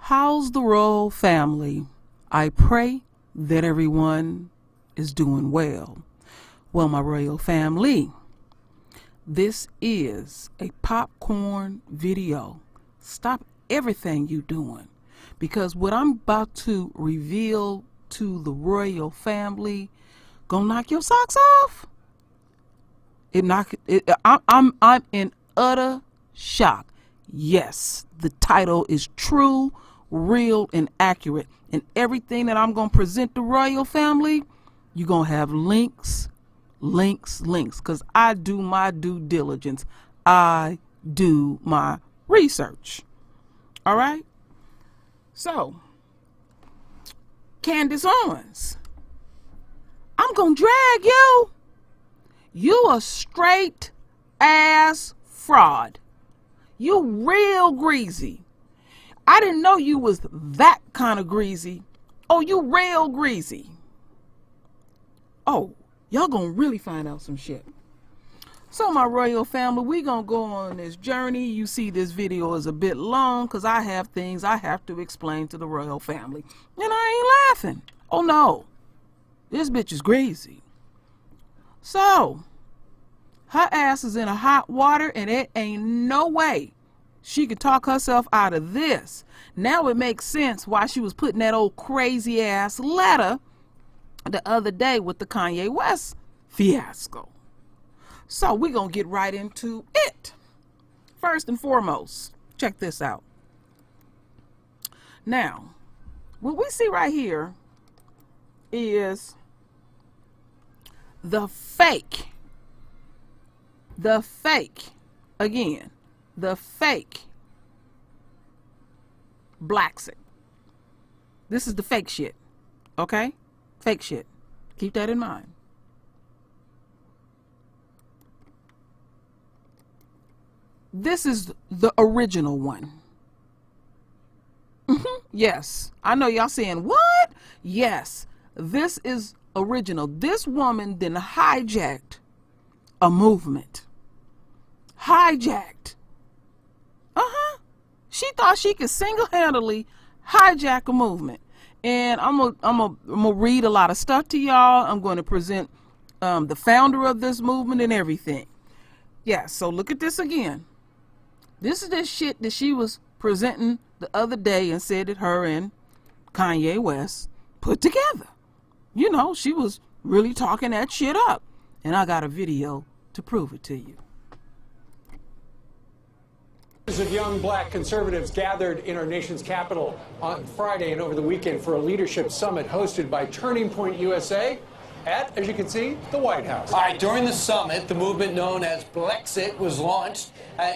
How's the royal family? I pray that everyone is doing well. Well, my royal family, this is a popcorn video. Stop everything you doing, because what I'm about to reveal to the royal family gonna knock your socks off. I'm in utter shock. Yes, the title is true, real, and accurate. And everything that I'm going to present the royal family, you're going to have links, because I do my due diligence. I do my research. All right? So, Candace Owens, I'm going to drag you. You a straight ass fraud. You real greasy. I didn't know you was that kind of greasy. Oh, you real greasy. Oh, y'all gonna really find out some shit. So my royal family, we gonna go on this journey. You see this video is a bit long because I have things I have to explain to the royal family. And I ain't laughing. Oh no, this bitch is greasy. So, her ass is in a hot water and it ain't no way she could talk herself out of this. Now it makes sense why she was putting that old crazy ass letter the other day with the Kanye West fiasco. So we're going to get right into it. First and foremost, check this out. Now, what we see right here is the fake, again, the fake Blexit. This is the fake shit, okay? Fake shit. Keep that in mind. This is the original one. Yes, I know y'all saying, what? Yes, this is original. This woman then hijacked a movement. Hijacked. She thought she could single-handedly hijack a movement. And I'm gonna read a lot of stuff to y'all. I'm going to present the founder of this movement and everything. Yeah, so look at this again. This is this shit that she was presenting the other day and said that her and Kanye West put together. You know, she was really talking that shit up. And I got a video to prove it to you. Of young black conservatives gathered in our nation's capital on Friday and over the weekend for a leadership summit hosted by Turning Point USA at, as you can see, the White House. All right, during the summit, the movement known as Blexit was launched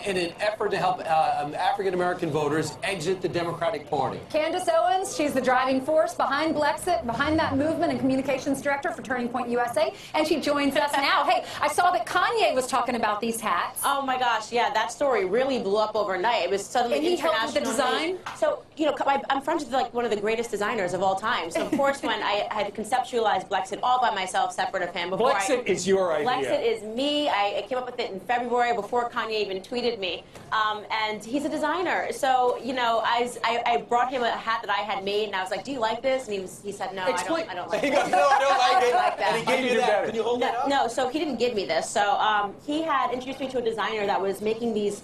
in an effort to help African-American voters exit the Democratic Party. Candace Owens, she's the driving force behind Blexit, behind that movement, and communications director for Turning Point USA, and she joins us now. Hey, I saw that Kanye was talking about these hats. Oh my gosh, yeah, that story really blew up overnight. It was suddenly international. And he helped with the design? So, you know, I'm friends with like one of the greatest designers of all time. So of course, when I had conceptualized Blexit all by myself, separate of him. Blexit is your idea. Blexit is me. I came up with it in February before Kanye even tweeted me. And he's a designer. So, you know, I brought him a hat that I had made, and I was like, do you like this? And he said, no, I don't like it. He goes, no, I don't like it. Like that. And he gave you that. Can you hold that up? No, so he didn't give me this. So he had introduced me to a designer that was making these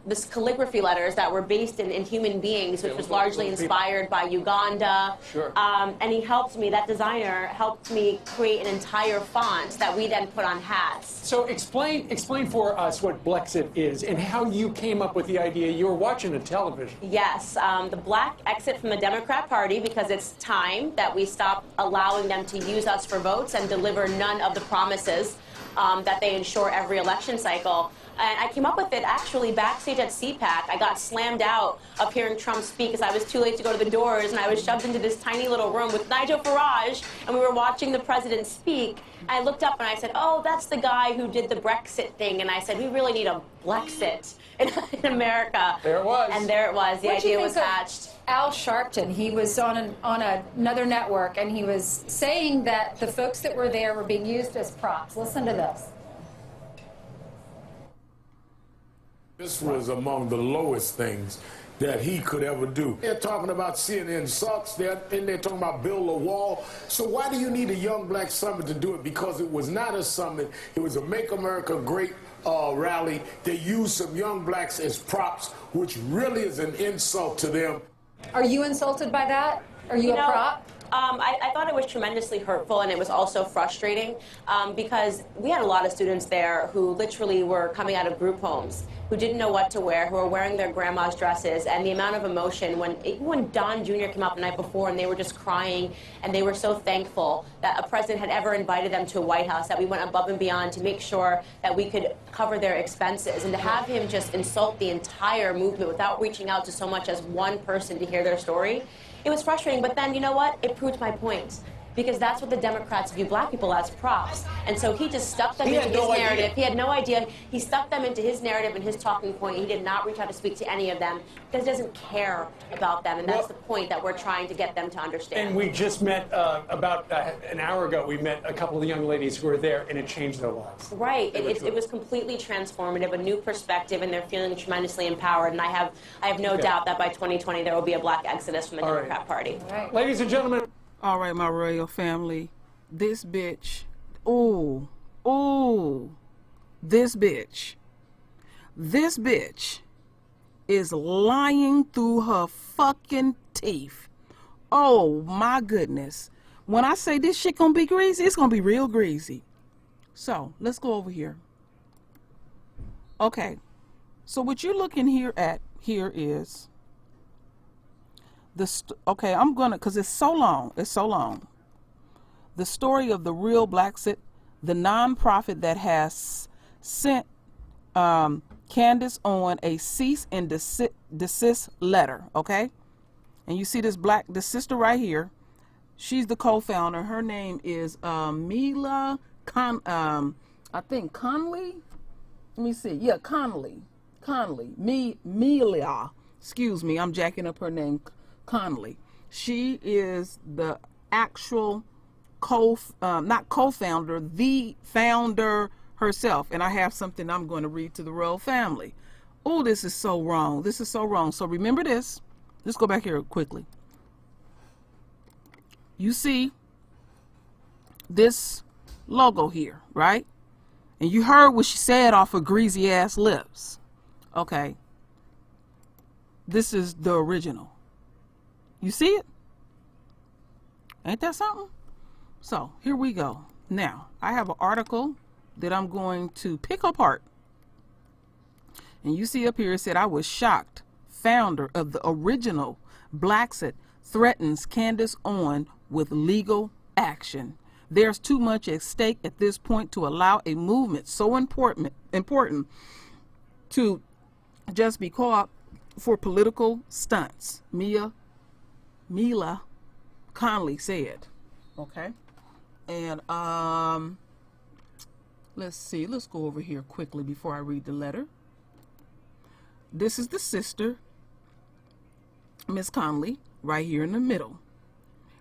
this calligraphy letters that were based in human beings, which was largely inspired by Uganda. Sure. And he helped me, that designer helped me create an entire font that we then put on hats. So explain for us what Blexit is and how you came up with the idea. You were watching a television. Yes, the black exit from the Democrat Party because it's time that we stop allowing them to use us for votes and deliver none of the promises that they ensure every election cycle. And I came up with it actually backstage at CPAC. I got slammed out of hearing Trump speak because I was too late to go to the doors, and I was shoved into this tiny little room with Nigel Farage, and we were watching the president speak. And I looked up and I said, oh, that's the guy who did the Brexit thing. And I said, we really need a Blexit in America. There it was. And there it was. The idea was hatched. Al Sharpton, he was on another network, and he was saying that the folks that were there were being used as props. Listen to this. This was among the lowest things that he could ever do. They're talking about CNN sucks, they're talking about build a wall. So why do you need a Young Black Summit to do it? Because it was not a summit, it was a Make America Great rally. They used some young blacks as props, which really is an insult to them. Are you insulted by that? Are you a prop? I thought it was tremendously hurtful, and it was also frustrating because we had a lot of students there who literally were coming out of group homes, who didn't know what to wear, who were wearing their grandma's dresses, and the amount of emotion when Don Jr. came out the night before and they were just crying and they were so thankful that a president had ever invited them to a White House, that we went above and beyond to make sure that we could cover their expenses, and to have him just insult the entire movement without reaching out to so much as one person to hear their story. It was frustrating, but then, you know what? It proved my point. Because that's what the Democrats view black people as, props. And so he just stuck them into his narrative. He had no idea. He stuck them into his narrative and his talking point. He did not reach out to speak to any of them because he doesn't care about them. And that's the point that we're trying to get them to understand. And we just met about an hour ago. We met a couple of the young ladies who were there, and it changed their lives. Right. It was completely transformative, a new perspective, and they're feeling tremendously empowered. And I have no doubt that by 2020 there will be a black exodus from the Democrat Party. Right. Ladies and gentlemen. All right, my royal family, this bitch, this bitch is lying through her fucking teeth. Oh my goodness. When I say this shit gonna be greasy, it's gonna be real greasy. So let's go over here. Okay, so what you're looking here is okay, I'm gonna, because it's so long. The story of the real Blexit, the nonprofit that has sent Candace Owens a cease and desist letter, okay? And you see this sister right here. She's the co-founder. Her name is Mila I think Conley. Let me see. Yeah, Conley. Mila. Excuse me, I'm jacking up her name. Conley. She is the actual not co-founder, the founder herself. And I have something I'm going to read to the royal family. Oh, this is so wrong. This is so wrong. So remember this. Let's go back here quickly. You see this logo here, right? And you heard what she said off her greasy ass lips. Okay. This is the original. You see it? Ain't that something? So here we go. Now, I have an article that I'm going to pick apart. And you see up here it said, I was shocked. Founder of the original Blexit threatens Candace Owens with legal action. There's too much at stake at this point to allow a movement so important to just be caught for political stunts. Mila Conley said. Okay. And let's see. Let's go over here quickly before I read the letter. This is the sister, Miss Conley, right here in the middle.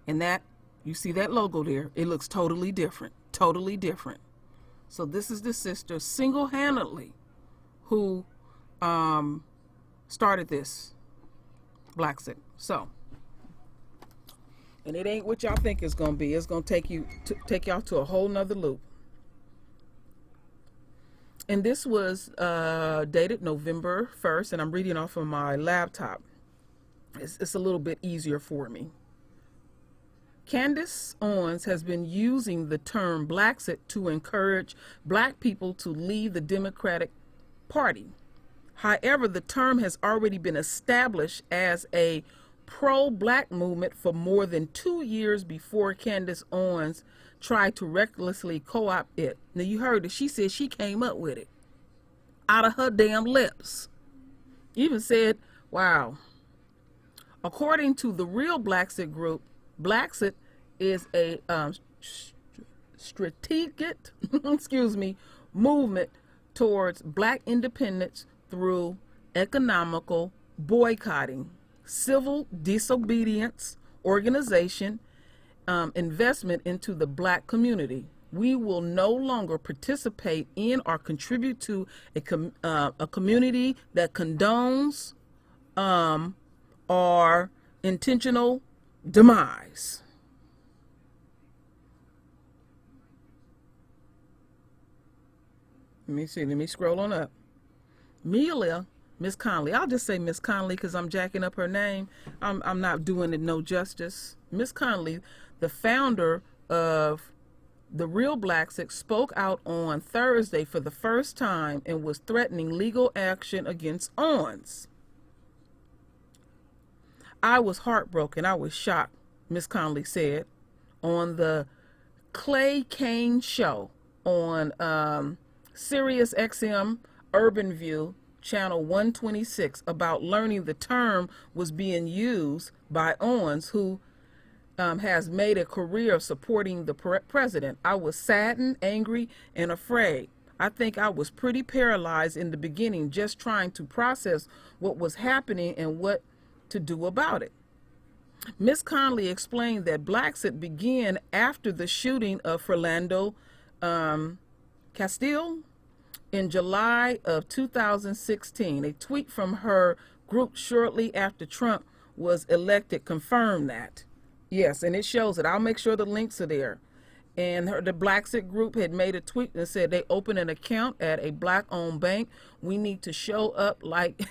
And that, you see that logo there? It looks totally different. Totally different. So this is the sister single-handedly who started this Blexit. So, and it ain't what y'all think it's gonna be. It's gonna take y'all to a whole nother loop. And this was dated November 1st, and I'm reading off of my laptop. It's a little bit easier for me. Candace Owens has been using the term Blexit to encourage black people to leave the Democratic Party. However, the term has already been established as a pro-black movement for more than 2 years before Candace Owens tried to recklessly co-opt it. Now you heard it. She said she came up with it out of her damn lips. Even said, wow. According to the real Blexit group, Blexit is a strategic movement towards black independence through economical boycotting, civil disobedience, organization, investment into the black community. We will no longer participate in or contribute to a community that condones or intentional demise. Let me see. Let me scroll on up. Miss Conley. I'll just say Miss Conley because I'm jacking up her name. I'm not doing it no justice. Miss Conley, the founder of the Real Blexit, spoke out on Thursday for the first time and was threatening legal action against Owens. I was heartbroken. I was shocked, Miss Conley said on the Clay Kane show on Sirius XM Urban View Channel 126 about learning the term was being used by Owens, who has made a career of supporting the president. I was saddened, angry, and afraid. I think I was pretty paralyzed in the beginning, just trying to process what was happening and what to do about it. Ms. Conley explained that Blexit began after the shooting of Philando Castile in July of 2016. A tweet from her group shortly after Trump was elected confirmed that. Yes, and it shows it. I'll make sure the links are there. And the Blexit group had made a tweet that said they opened an account at a black-owned bank. We need to show up like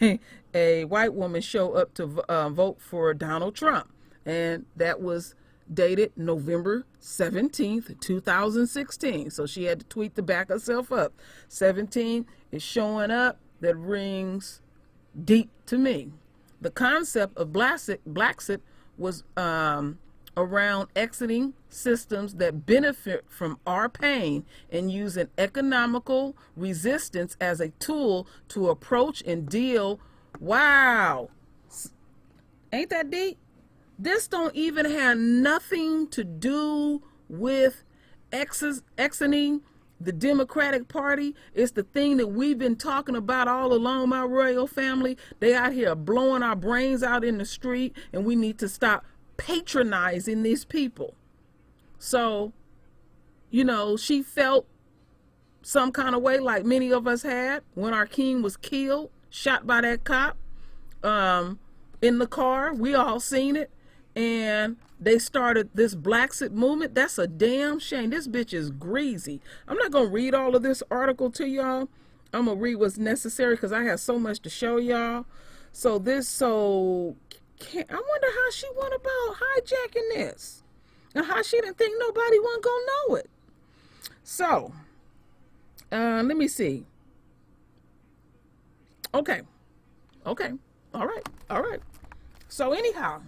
a white woman show up to vote for Donald Trump. And that was dated November 17th, 2016. So she had to tweet to back herself up. 17 is showing up. That rings deep to me. The concept of Blexit was around exiting systems that benefit from our pain and using economical resistance as a tool to approach and deal. Wow. Ain't that deep? This don't even have nothing to do with exiting the Democratic Party. It's the thing that we've been talking about all along, my royal family. They out here blowing our brains out in the street, and we need to stop patronizing these people. So, she felt some kind of way like many of us had when our king was killed, shot by that cop in the car. We all seen it. And they started this Blexit movement. That's a damn shame. This bitch is greasy. I'm not going to read all of this article to y'all. I'm going to read what's necessary because I have so much to show y'all. I wonder how she went about hijacking this and how she didn't think nobody wasn't going to know it. So, let me see. Okay. All right. So anyhow,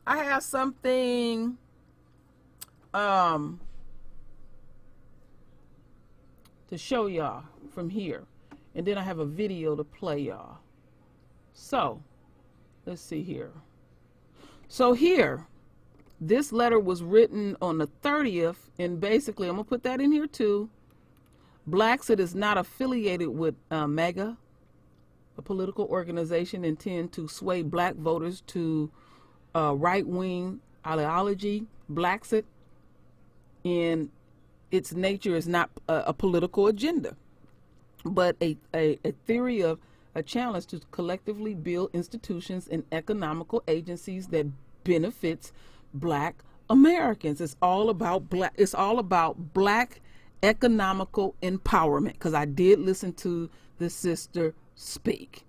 I have something to show y'all from here, and then I have a video to play y'all. So let's see here. So here, this letter was written on the 30th, and basically I'm gonna put that in here too. Blexit is not affiliated with MAGA, a political organization intended to sway black voters to right-wing ideology. Blexit, in its nature, is not a political agenda, but a theory of a challenge to collectively build institutions and economical agencies that benefits black Americans. It's all about black economical empowerment, because I did listen to the sister speak.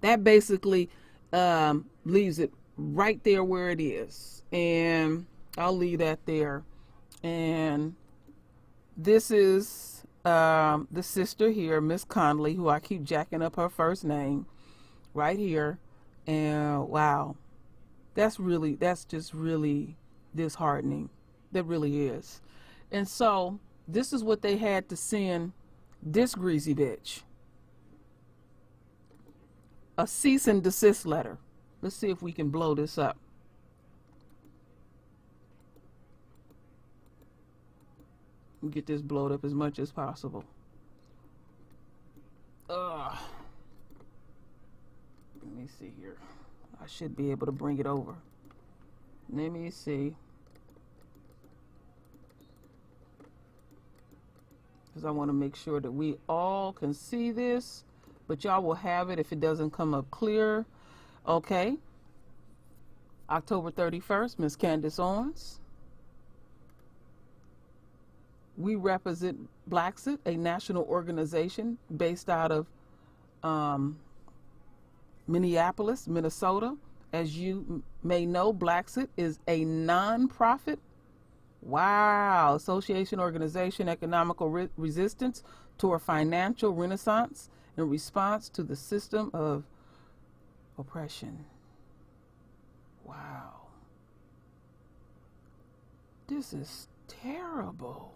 That basically leaves it right there where it is, and I'll leave that there. And this is the sister here, Miss Conley, who I keep jacking up her first name right here. And wow, that's just really disheartening. That really is. And so this is what they had to send this greasy bitch: a cease and desist letter. Let's see if we can blow this up. Get this blowed up as much as possible. Let me see here. I should be able to bring it over. Let me see. Because I want to make sure that we all can see this, but y'all will have it if it doesn't come up clear. Okay. October 31st, Miss Candace Owens. We represent Blexit, a national organization based out of Minneapolis, Minnesota. As you may know, Blexit is a non-profit, association, organization, economical resistance to a financial renaissance in response to the system of oppression. Wow. This is terrible.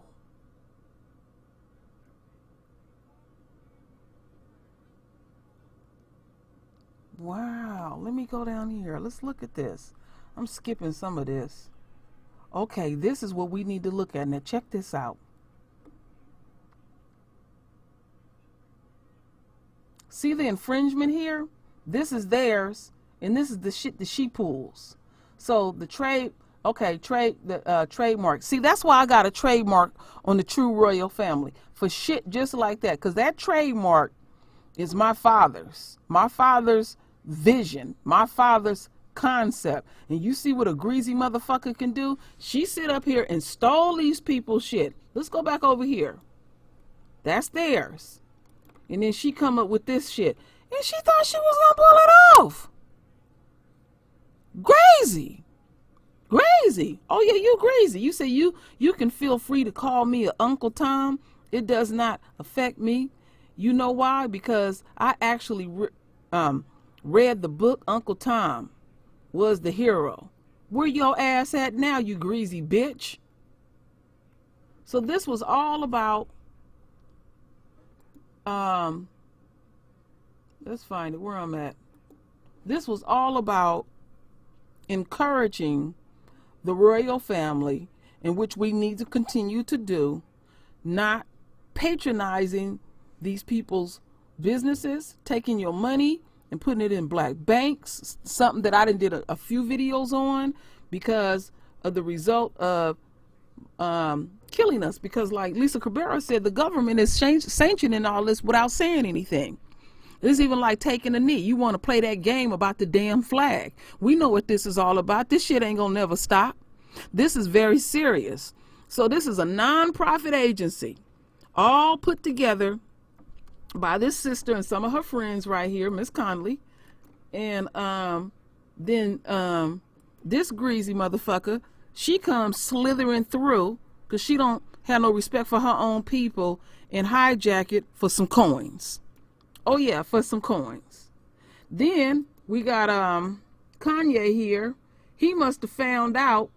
Wow. Let me go down here. Let's look at this. I'm skipping some of this. Okay, this is what we need to look at. Now check this out. See the infringement here? This is theirs, and this is the shit that she pulls. So the trademark. See, that's why I got a trademark on the True Royal Family for shit just like that, because that trademark is my father's vision, my father's concept. And you see what a greasy motherfucker can do? She sit up here and stole these people's shit. Let's go back over here. That's theirs. And then she come up with this shit. And she thought she was gonna pull it off. Crazy. Crazy. Oh yeah, you crazy. You say you can feel free to call me a Uncle Tom. It does not affect me. You know why? Because I actually read the book. Uncle Tom was the hero. Where your ass at now, you greasy bitch? So this was all about let's find it where I'm at. This was all about encouraging the royal family, in which we need to continue to do, not patronizing these people's businesses, taking your money and putting it in black banks, something that I did a few videos on, because of the result of killing us. Because like Lisa Cabrera said, the government is sanctioning all this without saying anything. It's even like taking a knee. You want to play that game about the damn flag. We know what this is all about. This shit ain't gonna never stop. This is very serious. So this is a non-profit agency, all put together by this sister and some of her friends right here, Miss Conley. And then this greasy motherfucker, she comes slithering through because she don't have no respect for her own people and hijack it for some coins. Oh yeah, for some coins. Then we got Kanye here. He must have found out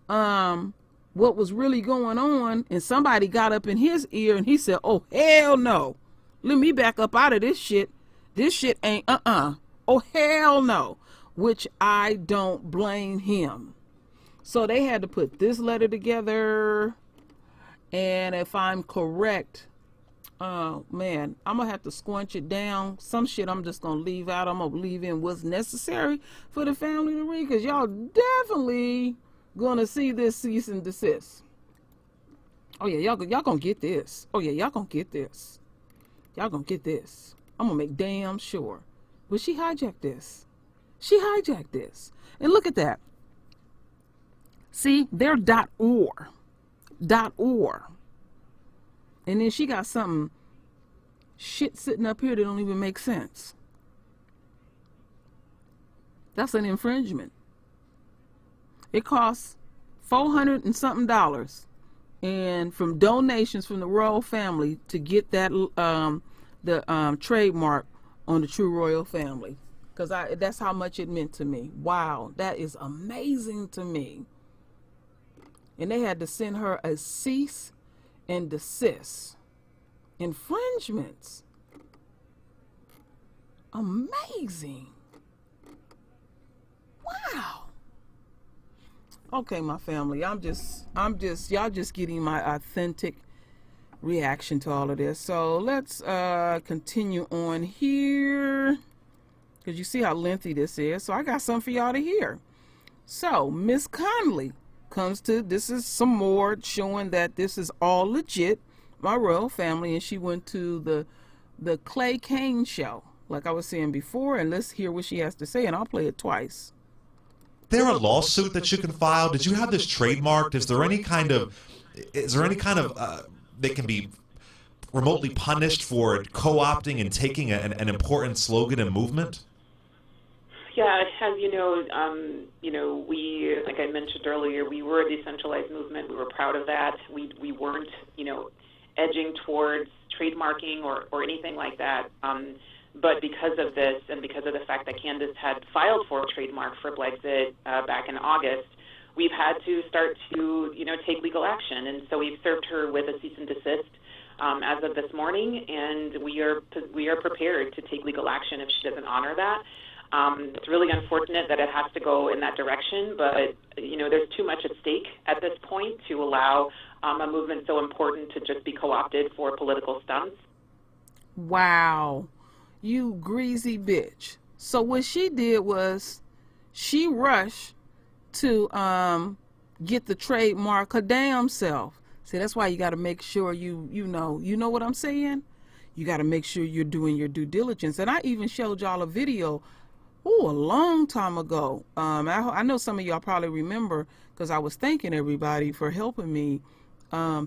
what was really going on, and somebody got up in his ear and he said, oh hell no, let me back up out of this shit. This shit ain't oh hell no, which I don't blame him. So they had to put this letter together, and if I'm correct, man, I'm gonna have to squinch it down. Some shit I'm just gonna leave out. I'm gonna leave in what's necessary for the family to read, because y'all definitely gonna see this cease and desist. Oh yeah, y'all gonna get this. Oh yeah, y'all gonna get this. Y'all gonna get this. I'm gonna make damn sure. But she hijacked this. She hijacked this. And look at that. See, they're .org. .org. And then she got something shit sitting up here that don't even make sense. That's an infringement. It costs $400 and something, and from donations from the royal family to get that trademark on the True Royal Family, because that's how much it meant to me. Wow, that is amazing to me. And they had to send her a cease and desist. Infringements. Amazing. Wow. Okay, my family, y'all just getting my authentic reaction to all of this. So let's continue on here, because you see how lengthy this is. So I got something for y'all to hear. So Miss Conley comes to, this is some more showing that this is all legit, my royal family, and she went to the Clay Kane show. like I was saying before, and let's hear what she has to say, and I'll play it twice. Is there a lawsuit that you can file? Did you have this trademarked? Is there any kind of they can be remotely punished for co-opting and taking an important slogan and movement? Yeah, as you know, we, like I mentioned earlier, we were a decentralized movement. We were proud of that. We weren't, edging towards trademarking or anything like that. But because of this, and because of the fact that Candace had filed for a trademark for Blexit back in August, we've had to start to, take legal action. And so we've served her with a cease and desist as of this morning, and we are prepared to take legal action if she doesn't honor that. It's really unfortunate that it has to go in that direction, but, there's too much at stake at this point to allow a movement so important to just be co-opted for political stunts. Wow. You greasy bitch. So what she did was she rushed to get the trademark her damn self. See, that's why you got to make sure you know what I'm saying? You got to make sure you're doing your due diligence. And I even showed y'all a video a long time ago. I know some of y'all probably remember, because I was thanking everybody for helping me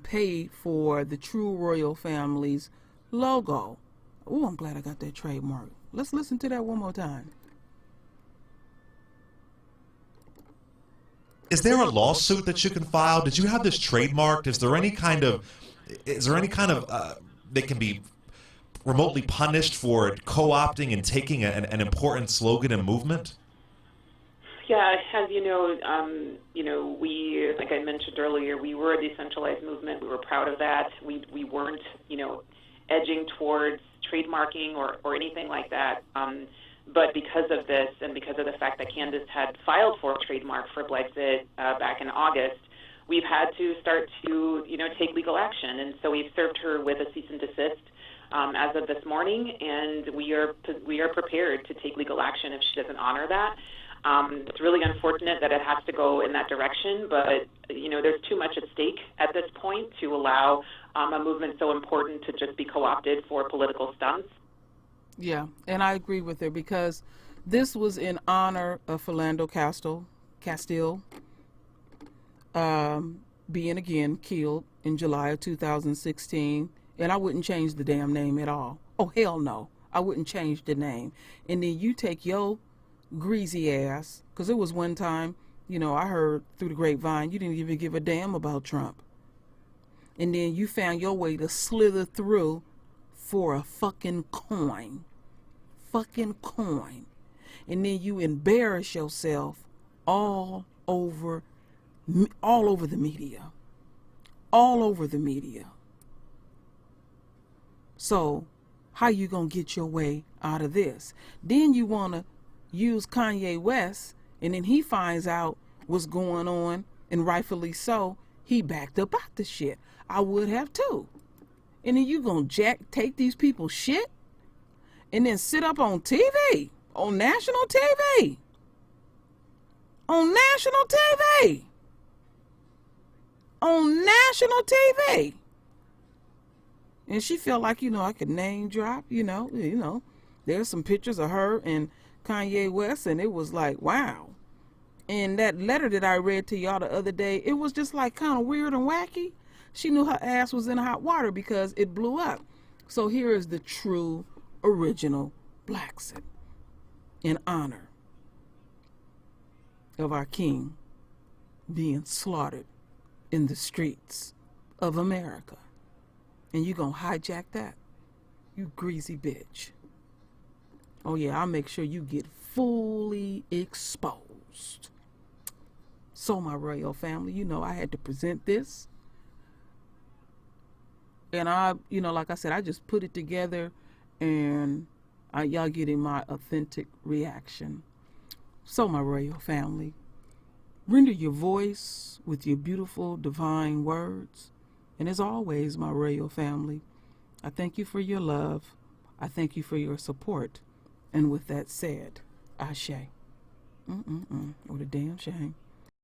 pay for the True Royal Family's logo. Oh, I'm glad I got that trademark. Let's listen to that one more time. Is there a lawsuit that you can file? Did you have this trademarked? Is there any kind of they can be remotely punished for co-opting and taking an important slogan and movement? Yeah, as you know, we, like I mentioned earlier, we were a decentralized movement. We were proud of that. We weren't, edging towards trademarking or anything like that. But because of this, and because of the fact that Candace had filed for a trademark for Blexit back in August, we've had to start to, take legal action. And so we've served her with a cease and desist as of this morning, and we are prepared to take legal action if she doesn't honor that. It's really unfortunate that it has to go in that direction, but, there's too much at stake at this point to allow a movement so important to just be co-opted for political stunts. Yeah, and I agree with her, because this was in honor of Philando Castile being again killed in July of 2016, and I wouldn't change the damn name at all. Oh, hell no, I wouldn't change the name. And then you take your greasy ass, because it was one time, I heard through the grapevine, you didn't even give a damn about Trump. And then you found your way to slither through for a fucking coin. And then you embarrass yourself all over the media. So how you gonna get your way out of this? Then you wanna use Kanye West, and then he finds out what's going on, and rightfully so, he backed up out the shit. I would have too. And then you gonna take these people's shit and then sit up on TV, on national TV. And she felt like, I could name drop, there's some pictures of her and Kanye West, and it was like, wow. And that letter that I read to y'all the other day, it was just like kind of weird and wacky. She knew her ass was in hot water because it blew up. So here is the true original Blexit in honor of our king being slaughtered in the streets of America. And you gonna hijack that? You greasy bitch. Oh yeah, I'll make sure you get fully exposed. So my royal family, I had to present this. And I, like I said, I just put it together, and y'all getting my authentic reaction. So my royal family, render your voice with your beautiful divine words. And as always, my royal family, I thank you for your love. I thank you for your support. And with that said, Ashe. What a damn shame.